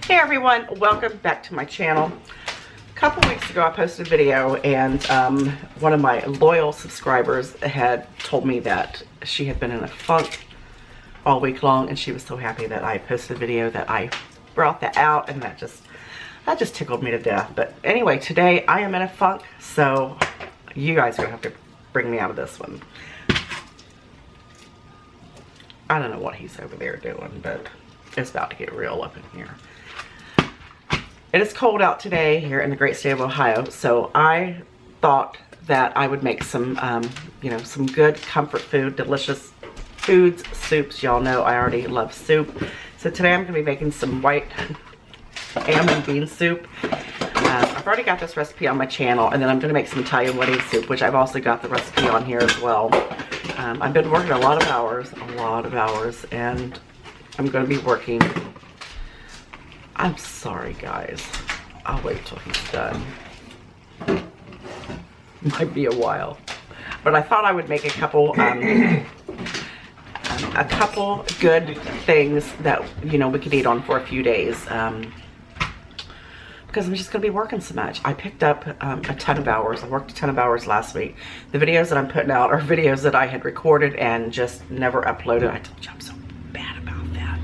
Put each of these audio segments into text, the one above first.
Hey everyone, welcome back to my channel. A couple weeks ago I posted a video and one of my loyal subscribers had told me that she had been in a funk all week long, and she was so happy that I posted a video that I brought that out, and that just tickled me to death. But anyway, today I am in a funk, so you guys are gonna have to bring me out of this one. I don't know what he's over there doing, but it's about to get real up in here. It is cold out today here in the great state of Ohio, so I thought that I would make some, some good comfort food, delicious foods, soups. Y'all know I already love soup. So today I'm going to be making some white ham and bean soup. I've already got this recipe on my channel, and then I'm going to make some Italian wedding soup, which I've also got the recipe on here as well. I've been working a lot of hours, and I'm going to be working. I'm sorry, guys. I'll wait till he's done. Might be a while. But I thought I would make a couple good things that, we could eat on for a few days. Because I'm just going to be working so much. I picked up a ton of hours. I worked a ton of hours last week. The videos that I'm putting out are videos that I had recorded and just never uploaded. I told you I'm so bad about that.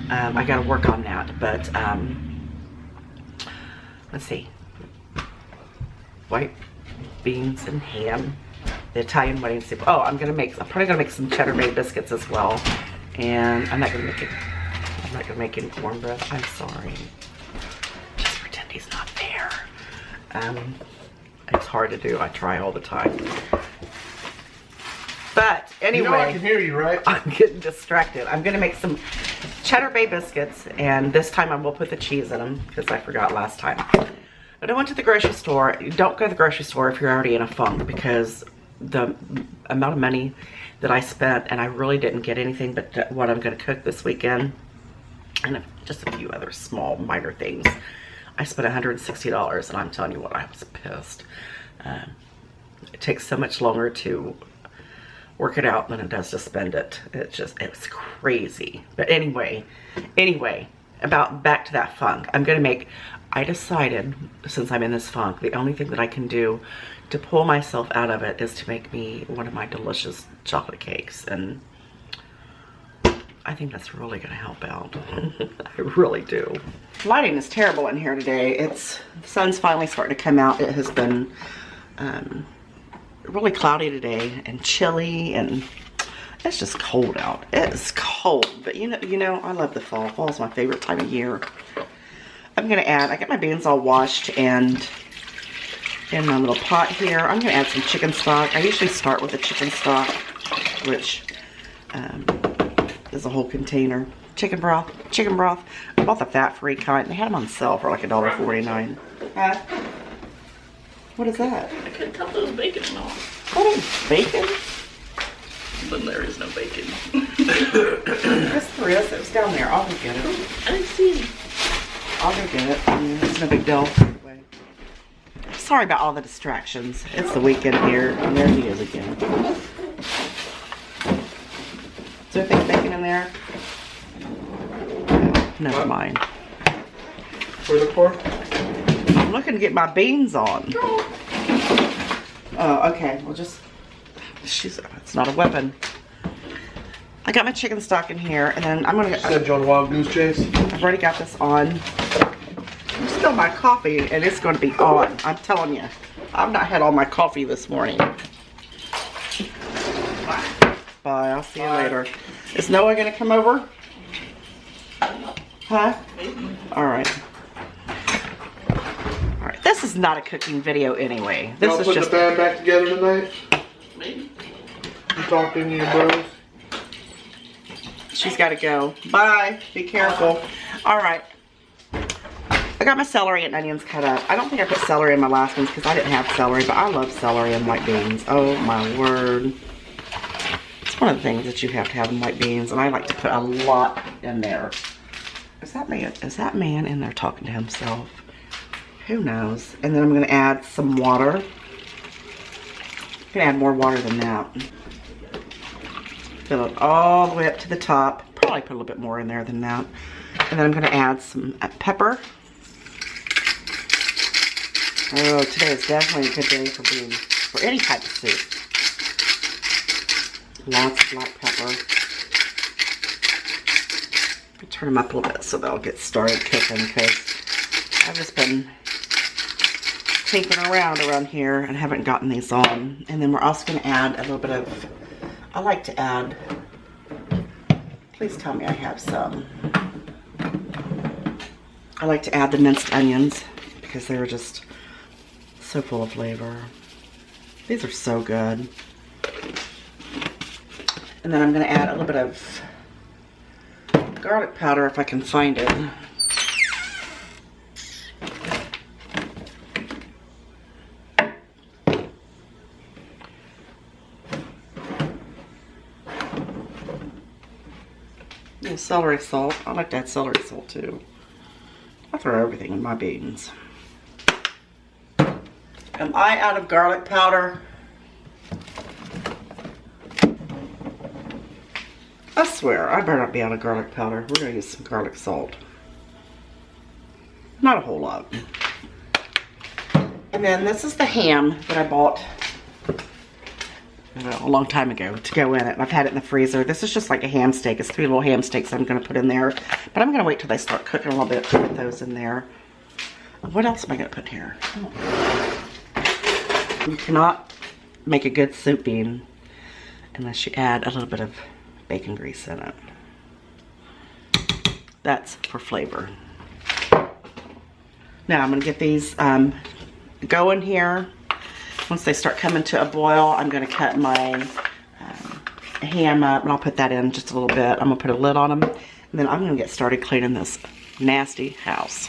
I got to work on that. But let's see. White beans and ham. The Italian wedding soup. Oh, I'm probably gonna make some cheddar bay biscuits as well. And I'm not gonna make any cornbread. I'm sorry. Just pretend he's not there. It's hard to do. I try all the time. But anyway, I can hear you, right? I'm getting distracted. I'm gonna make some cheddar bay biscuits, and this time I will put the cheese in them because I forgot last time. But I went to the grocery store. Don't go to the grocery store if you're already in a funk, because the amount of money that I spent, and I really didn't get anything but what I'm going to cook this weekend, and just a few other small minor things. I spent $160, and I'm telling you what, I was pissed. It takes so much longer to work it out than it does to spend it. It was crazy. But anyway, back to that funk. I decided, since I'm in this funk, the only thing that I can do to pull myself out of it is to make me one of my delicious chocolate cakes. And I think that's really going to help out. I really do. Lighting is terrible in here today. The sun's finally starting to come out. It has been really cloudy today and chilly, and it's just cold out. It is cold, but you know, I love the fall. Fall is my favorite time of year. I got my beans all washed and in my little pot here. I'm going to add some chicken stock. I usually start with the chicken stock, which is a whole container. Chicken broth. I bought the fat-free kind. They had them on sale for like $1.49. What is that? I couldn't tell if it was bacon or not. What is bacon? But there is no bacon. Yes, there is. It was down there. I'll go get it. I didn't see it. I'll go get it. It's no big deal. Anyway. Sorry about all the distractions. It's the weekend here, and there he is again. Is there anything bacon in there? No, never mind. What are you looking for? I'm looking to get my beans on. Oh, okay. Well, it's not a weapon. I got my chicken stock in here, and then I'm gonna Send you on a wild goose chase. I've already got this on. I'm still my coffee, and it's going to be on. I'm telling you, I've not had all my coffee this morning. Bye. I'll see you later. Is Noah going to come over? Huh? All right. All right. This is not a cooking video anyway. This Y'all is put just the band back together tonight? Maybe. You talked to any of your bros? She's got to go. Bye. Be careful. All right. I got my celery and onions cut up. I don't think I put celery in my last ones because I didn't have celery, but I love celery and white beans. Oh my word. It's one of the things that you have to have in white beans, and I like to put a lot in there. Is that man in there talking to himself? Who knows? And then I'm going to add some water. I'm going to add more water than that. Fill it all the way up to the top. Probably put a little bit more in there than that. And then I'm going to add some pepper. Oh, today is definitely a good day for any type of soup. Lots of black pepper. I'll turn them up a little bit so they'll get started cooking, because I've just been tinkering around here and haven't gotten these on. And then we're also going to add a little bit of, I like to add, please tell me I have some. I like to add the minced onions because they're just so full of flavor. These are so good. And then I'm going to add a little bit of garlic powder if I can find it. And celery salt. I like to add celery salt too. I throw everything in my beans. Am I out of garlic powder? I swear, I better not be out of garlic powder. We're going to use some garlic salt. Not a whole lot. And then this is the ham that I bought a long time ago to go in it. And I've had it in the freezer. This is just like a ham steak. It's 3 little ham steaks I'm going to put in there. But I'm going to wait till they start cooking a little bit to put those in there. What else am I going to put here? You cannot make a good soup bean unless you add a little bit of bacon grease in it. That's for flavor. Now I'm going to get these going here. Once they start coming to a boil, I'm going to cut my ham up, and I'll put that in just a little bit. I'm going to put a lid on them, and then I'm going to get started cleaning this nasty house.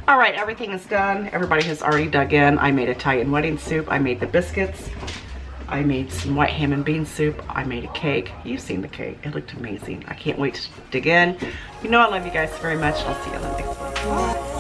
All right, everything is done. Everybody has already dug in. I made Italian wedding soup. I made the biscuits. I made some white ham and bean soup. I made a cake. You've seen the cake. It looked amazing. I can't wait to dig in. You know I love you guys very much. I'll see you on the next one. Bye.